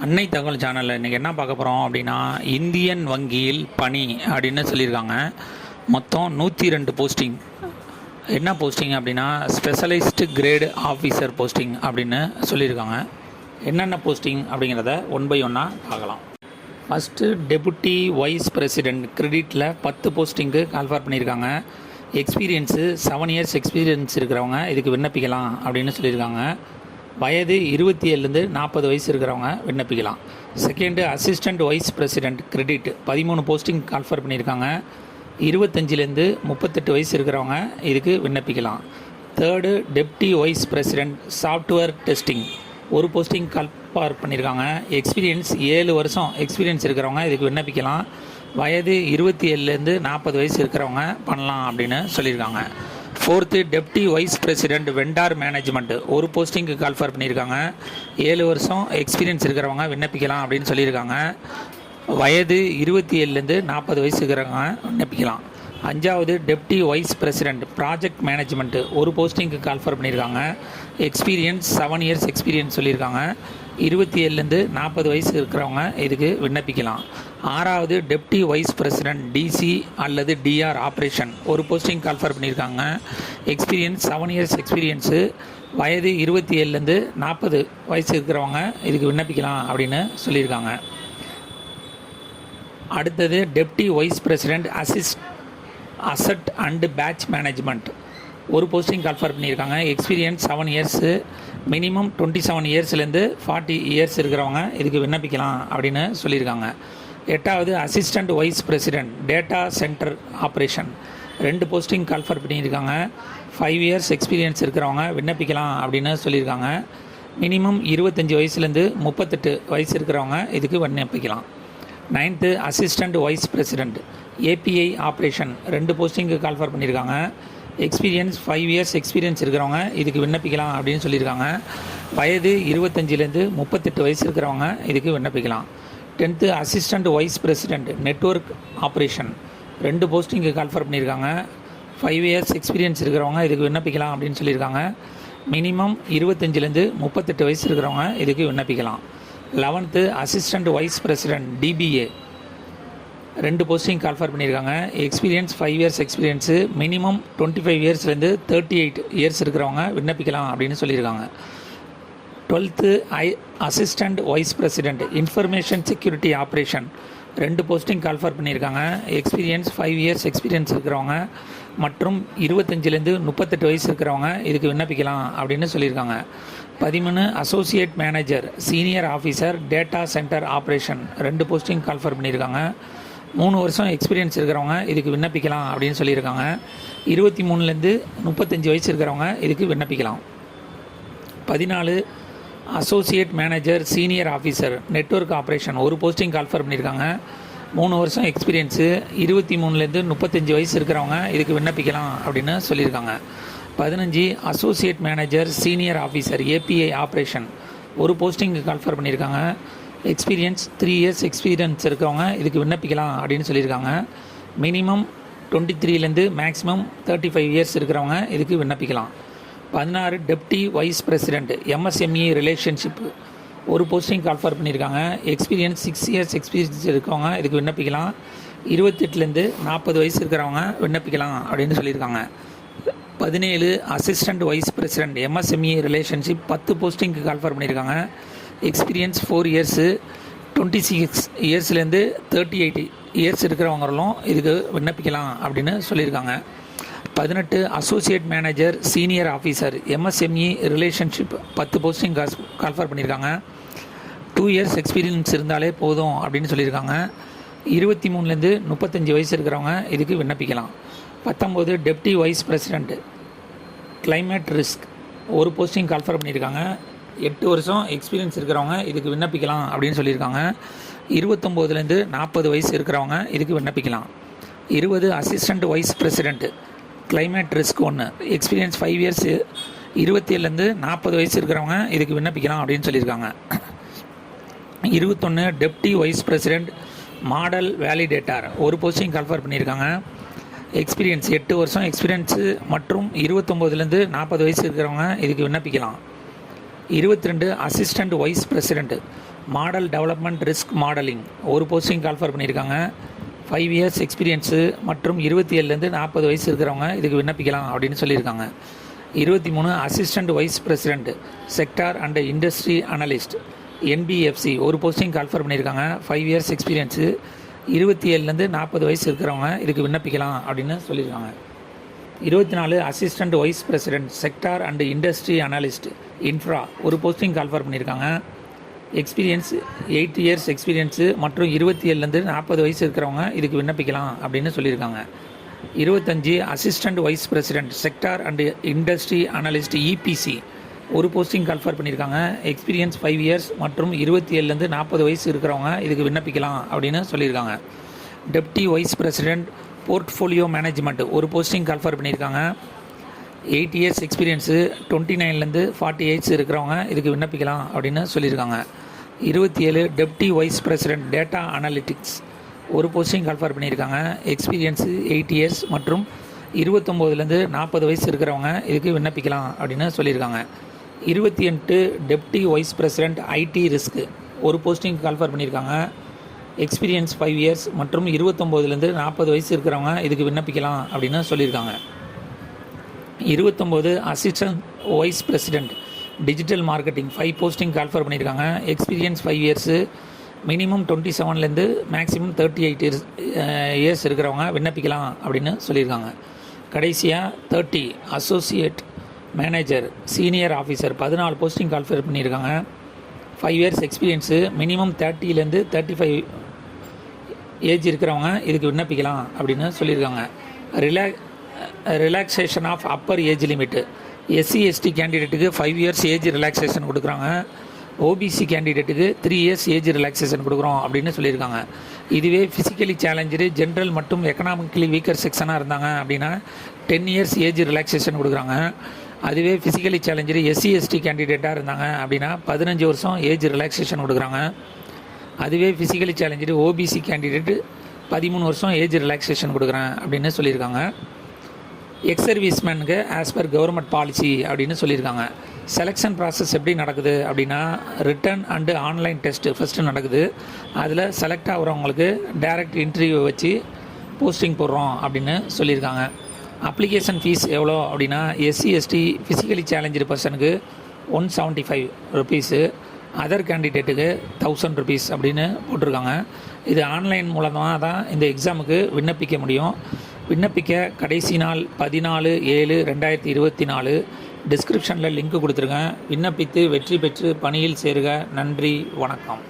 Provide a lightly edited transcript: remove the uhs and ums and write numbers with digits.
அன்னை தகவல் சேனலில் இன்றைக்கி என்ன பார்க்க போகிறோம் அப்படின்னா, இந்தியன் வங்கியில் பணி அப்படின்னு சொல்லியிருக்காங்க. மொத்தம் 102 போஸ்டிங். என்ன போஸ்டிங் அப்படின்னா, ஸ்பெஷலிஸ்ட் கிரேடு ஆஃபீஸர் போஸ்டிங் அப்படின்னு சொல்லியிருக்காங்க. என்னென்ன போஸ்டிங் அப்படிங்கிறத ஒன் பை ஒன்னாக பார்க்கலாம். ஃபஸ்ட்டு டெபுட்டி வைஸ் பிரசிடெண்ட் கிரெடிட்டில் 10 போஸ்டிங்கு கால்ஃபார் பண்ணியிருக்காங்க. எக்ஸ்பீரியன்ஸு 7 இயர்ஸ் எக்ஸ்பீரியன்ஸ் இருக்கிறவங்க இதுக்கு விண்ணப்பிக்கலாம் அப்படின்னு சொல்லியிருக்காங்க. வயது 27லேருந்து 40 வயசு இருக்கிறவங்க விண்ணப்பிக்கலாம். Second assistant vice president credit 13 posting call for பண்ணியிருக்காங்க. 25லேருந்து 38 வயசு இருக்கிறவங்க இதுக்கு விண்ணப்பிக்கலாம். Third deputy vice president software testing ஒரு போஸ்டிங் கால்ஃபார் பண்ணியிருக்காங்க. எக்ஸ்பீரியன்ஸ் 7 வருஷம் எக்ஸ்பீரியன்ஸ் இருக்கிறவங்க இதுக்கு விண்ணப்பிக்கலாம். வயது 27லேருந்து 40 வயசு இருக்கிறவங்க பண்ணலாம் அப்படின்னு சொல்லியிருக்காங்க. Fourth deputy vice president vendor management ஒரு போஸ்டிங்க்கு கால்ஃபார் பண்ணியிருக்காங்க. 7 வருஷம் எக்ஸ்பீரியன்ஸ் இருக்கிறவங்க விண்ணப்பிக்கலாம் அப்படின்னு சொல்லியிருக்காங்க. வயது 27லேருந்து 40 வயசு இருக்கிறவங்க விண்ணப்பிக்கலாம். அஞ்சாவது deputy vice president project management ஒரு போஸ்டிங்க்கு கால்ஃபார் பண்ணியிருக்காங்க. எக்ஸ்பீரியன்ஸ் 7 இயர்ஸ் எக்ஸ்பீரியன்ஸ் சொல்லியிருக்காங்க. 27லேருந்து 40 வயசு இருக்கிறவங்க இதுக்கு விண்ணப்பிக்கலாம். ஆறாவது டெப்டி வைஸ் பிரசிடெண்ட் டிசி அல்லது டிஆர் ஆப்ரேஷன் ஒரு போஸ்டிங் கால்ஃபார் பண்ணியிருக்காங்க. Experience 7 years experience. வயது 27லேருந்து 40 வயசு இருக்கிறவங்க இதுக்கு விண்ணப்பிக்கலாம் அப்படின்னு சொல்லியிருக்காங்க. அடுத்தது deputy vice president asset and patch management ஒரு போஸ்டிங் கால்ஃபார் பண்ணியிருக்காங்க. Experience 7 years. மினிமம் 27 இயர்ஸ்லேருந்து 40 இயர்ஸ் இருக்கிறவங்க இதுக்கு விண்ணப்பிக்கலாம் அப்படின்னு சொல்லியிருக்காங்க. எட்டாவது assistant vice president data centre operation 2 posting call for பண்ணியிருக்காங்க. 5 இயர்ஸ் எக்ஸ்பீரியன்ஸ் இருக்கிறவங்க விண்ணப்பிக்கலாம் அப்படின்னு சொல்லியிருக்காங்க. மினிமம் 25 வயசுலேருந்து 38 வயசு இருக்கிறவங்க இதுக்கு விண்ணப்பிக்கலாம். 9th assistant vice president API operation 2 posting call for பண்ணியிருக்காங்க. எக்ஸ்பீரியன்ஸ் 5 இயர்ஸ் எக்ஸ்பீரியன்ஸ் இருக்கிறவங்க இதுக்கு விண்ணப்பிக்கலாம் அப்படின்னு சொல்லியிருக்காங்க. வயது 25லேருந்து 38 வயசு இருக்கிறவங்க இதுக்கு விண்ணப்பிக்கலாம். 10th assistant vice president network operation 2 posting call for பண்ணியிருக்காங்க. 5 இயர்ஸ் எக்ஸ்பீரியன்ஸ் இருக்கிறவங்க இதுக்கு விண்ணப்பிக்கலாம் அப்படின்னு சொல்லியிருக்காங்க. மினிமம் 25லேருந்து 38 வயசு இருக்கிறவங்க இதுக்கு விண்ணப்பிக்கலாம். 11th assistant vice president DBA 2 posting call for பண்ணியிருக்காங்க. Experience 5 years experience. மினிமம் 25 இயர்ஸ்லேருந்து 38 இயர்ஸ் இருக்கிறவங்க விண்ணப்பிக்கலாம் அப்படின்னு சொல்லியிருக்காங்க. 12th assistant vice president information security operation 2 posting call for பண்ணியிருக்காங்க. எக்ஸ்பீரியன்ஸ் 5 இயர்ஸ் எக்ஸ்பீரியன்ஸ் இருக்கிறவங்க மற்றும் 25லேருந்து 38 வயசு இருக்கிறவங்க இதுக்கு விண்ணப்பிக்கலாம் அப்படின்னு சொல்லியிருக்காங்க. 13 associate manager senior officer data centre operation 2 posting call for பண்ணியிருக்காங்க. 3 வருஷம் எக்ஸ்பீரியன்ஸ் இருக்கிறவங்க இதுக்கு விண்ணப்பிக்கலாம் அப்படின்னு சொல்லியிருக்காங்க. 23லேருந்து 35 வயசு இருக்கிறவங்க இதுக்கு விண்ணப்பிக்கலாம். 14 associate manager senior officer network operation ஒரு போஸ்டிங் கால்ஃபார் பண்ணியிருக்காங்க. 3 வருஷம் எக்ஸ்பீரியன்ஸு. 23லேருந்து 35 வயசு இருக்கிறவங்க இதுக்கு விண்ணப்பிக்கலாம் அப்படின்னு சொல்லியிருக்காங்க. 15 associate manager senior officer API operation ஒரு போஸ்டிங் கால்ஃபார் பண்ணியிருக்காங்க. எக்ஸ்பீரியன்ஸ் 3 இயர்ஸ் எக்ஸ்பீரியன்ஸ் இருக்கிறவங்க இதுக்கு விண்ணப்பிக்கலாம் அப்படின்னு சொல்லியிருக்காங்க. மினிமம் 23லேருந்து மேக்ஸிமம் 35 இயர்ஸ் இருக்கிறவங்க இதுக்கு விண்ணப்பிக்கலாம். 16 deputy vice president MSME relationship ஒரு போஸ்டிங் கால்ஃபார் பண்ணியிருக்காங்க. எக்ஸ்பீரியன்ஸ் 6 இயர்ஸ் எக்ஸ்பீரியன்ஸ் இருக்கவங்க இதுக்கு விண்ணப்பிக்கலாம். 28லேருந்து 40 வயசு இருக்கிறவங்க விண்ணப்பிக்கலாம் அப்படின்னு சொல்லியிருக்காங்க. 17 assistant vice president MSME relationship 10 போஸ்டிங்க்கு கால்ஃபார் பண்ணியிருக்காங்க. Experience 4 years. 26 இயர்ஸ்லேருந்து 38 இயர்ஸ் இருக்கிறவங்களும் இதுக்கு விண்ணப்பிக்கலாம் அப்படின்னு சொல்லியிருக்காங்க. 18 associate manager senior officer MSME relationship 10 posting call for பண்ணியிருக்காங்க. 2 இயர்ஸ் எக்ஸ்பீரியன்ஸ் இருந்தாலே போதும் அப்படின்னு சொல்லியிருக்காங்க. 23லேருந்து 35 வயசு இருக்கிறவங்க இதுக்கு விண்ணப்பிக்கலாம். 19 deputy vice president climate risk ஒரு போஸ்டிங் கால்ஃபார் பண்ணியிருக்காங்க. 8 வருஷம் எக்ஸ்பீரியன்ஸ் இருக்கிறவங்க இதுக்கு விண்ணப்பிக்கலாம் அப்படின்னு சொல்லியிருக்காங்க. 29லேருந்து 40 வயசு இருக்கிறவங்க இதுக்கு விண்ணப்பிக்கலாம். 20 assistant vice president climate risk 1 experience 5 years. 27லேருந்து 40 வயசு இருக்கிறவங்க இதுக்கு விண்ணப்பிக்கலாம் அப்படின்னு சொல்லியிருக்காங்க. 21 deputy vice president model validator ஒரு போஸ்டிங் கால்ஃபார் பண்ணியிருக்காங்க. எக்ஸ்பீரியன்ஸ் 8 வருஷம் எக்ஸ்பீரியன்ஸு மற்றும் 29லேருந்து 40 வயசு இருக்கிறவங்க இதுக்கு விண்ணப்பிக்கலாம். 22 assistant vice president model development risk modelling ஒரு போஸ்டிங் கால்ஃபர் பண்ணியிருக்காங்க. 5 இயர்ஸ் எக்ஸ்பீரியன்ஸு மற்றும் 27லேருந்து 40 வயசு இருக்கிறவங்க இதுக்கு விண்ணப்பிக்கலாம் அப்படின்னு சொல்லியிருக்காங்க. 23 assistant vice president sector and industry analyst NBFC ஒரு போஸ்டிங் கால்ஃபர் பண்ணியிருக்காங்க. 5 இயர்ஸ் எக்ஸ்பீரியன்ஸு 27லேருந்து 40 வயசு இருக்கிறவங்க இதுக்கு விண்ணப்பிக்கலாம் அப்படின்னு சொல்லியிருக்காங்க. 24 assistant vice president sector and industry analyst infra ஒரு போஸ்டிங் கால்ஃபர் பண்ணியிருக்காங்க. எக்ஸ்பீரியன்ஸ் 8 இயர்ஸ் எக்ஸ்பீரியன்ஸு மற்றும் 27லேருந்து 40 வயசு இருக்கிறவங்க இதுக்கு விண்ணப்பிக்கலாம் அப்படின்னு சொல்லியிருக்காங்க. 25 assistant vice president sector and industry analyst EPC ஒரு போஸ்டிங் கால்ஃபர் பண்ணியிருக்காங்க. எக்ஸ்பீரியன்ஸ் 5 இயர்ஸ் மற்றும் 27லேருந்து 40 வயசு இருக்கிறவங்க இதுக்கு விண்ணப்பிக்கலாம் அப்படின்னு சொல்லியிருக்காங்க. Deputy vice president portfolio management ஒரு போஸ்டிங் கால்ஃபர் பண்ணியிருக்காங்க. 8 இயர்ஸ் எக்ஸ்பீரியன்ஸு 29லேருந்து 40 ஏஜ் இருக்கிறவங்க இதுக்கு விண்ணப்பிக்கலாம் அப்படின்னு சொல்லியிருக்காங்க. 27 deputy vice president data analytics ஒரு போஸ்டிங் கால்ஃபர் பண்ணியிருக்காங்க. எக்ஸ்பீரியன்ஸு 8 இயர்ஸ் மற்றும் 29லேருந்து 40 வயசு இருக்கிறவங்க இதுக்கு விண்ணப்பிக்கலாம் அப்படின்னு சொல்லியிருக்காங்க. 28 deputy vice president IT risk ஒரு போஸ்டிங் கால்ஃபர் பண்ணியிருக்காங்க. எக்ஸ்பீரியன்ஸ் 5 இயர்ஸ் மற்றும் 29லேருந்து 40 வயசு இருக்கிறவங்க இதுக்கு விண்ணப்பிக்கலாம் அப்படின்னு சொல்லியிருக்காங்க. 29 assistant vice president digital marketing 5 posting call for பண்ணியிருக்காங்க. எக்ஸ்பீரியன்ஸ் 5 இயர்ஸு மினிமம் 27லேருந்து மேக்ஸிமம் 38 இயர்ஸ் இருக்கிறவங்க விண்ணப்பிக்கலாம் அப்படின்னு சொல்லியிருக்காங்க. கடைசியாக 30 associate manager senior officer 14 posting call for பண்ணியிருக்காங்க. 5 இயர்ஸ் எக்ஸ்பீரியன்ஸு மினிமம் 30லேருந்து 35 ஏஜ் இருக்கிறவங்க இதுக்கு விண்ணப்பிக்கலாம் அப்படின்னு சொல்லியிருக்காங்க. Relaxation of upper age limit SC ST கேண்டிடேட்டுக்கு 5 இயர்ஸ் ஏஜ் ரிலாக்ஸேஷன் கொடுக்குறாங்க. ஓபிசி கேண்டிடேட்டுக்கு 3 இயர்ஸ் ஏஜ் ரிலாக்ஸேஷன் கொடுக்குறோம் அப்படின்னு சொல்லியிருக்காங்க. இதுவே ஃபிசிக்கலி சேலஞ்சு ஜென்ரல் மற்றும் எக்கனாமிக்கலி வீக்கர் செக்ஷனாக இருந்தாங்க அப்படின்னா 10 இயர்ஸ் ஏஜ் ரிலாக்ஸேஷன் கொடுக்குறாங்க. அதுவே ஃபிசிக்கலி சேலஞ்சு எஸ்சி எஸ்டி கேண்டிடேட்டாக இருந்தாங்க அப்படின்னா 15 வருஷம் ஏஜ் ரிலாக்ஸேஷன் கொடுக்குறாங்க. அதுவே ஃபிசிக்கலி சேலஞ்சு ஓபிசி கேண்டிடேட்டு 13 வருஷம் ஏஜ் ரிலாக்ஸேஷன் கொடுக்குறேன் அப்படின்னு சொல்லியிருக்காங்க. எக்ஸ் சர்வீஸ்மேனுக்கு ஆஸ் பர் கவர்மெண்ட் பாலிசி அப்படின்னு சொல்லியிருக்காங்க. செலெக்ஷன் ப்ராசஸ் எப்படி நடக்குது அப்படின்னா written and online test first நடக்குது. அதில் செலக்ட் ஆகிறவங்களுக்கு டைரக்ட் இன்டர்வியூ வச்சு போஸ்டிங் போடுறோம் அப்படின்னு சொல்லியிருக்காங்க. அப்ளிகேஷன் ஃபீஸ் எவ்வளோ அப்படின்னா எஸ்சி எஸ்டி ஃபிசிக்கலி சேலஞ்சு பர்சனுக்கு 175 ருபீஸு, அதர் கேண்டிடேட்டுக்கு 1000 ருபீஸ் அப்படின்னு போட்டிருக்காங்க. இது ஆன்லைன் மூலமாக தான் இந்த எக்ஸாமுக்கு விண்ணப்பிக்க முடியும். விண்ணப்பிக்க கடைசி நாள் 14/7/2024. டிஸ்கிரிப்ஷனில் லிங்க் கொடுத்துருங்க. விண்ணப்பித்து வெற்றி பெற்று பணியில் சேருக. நன்றி, வணக்கம்.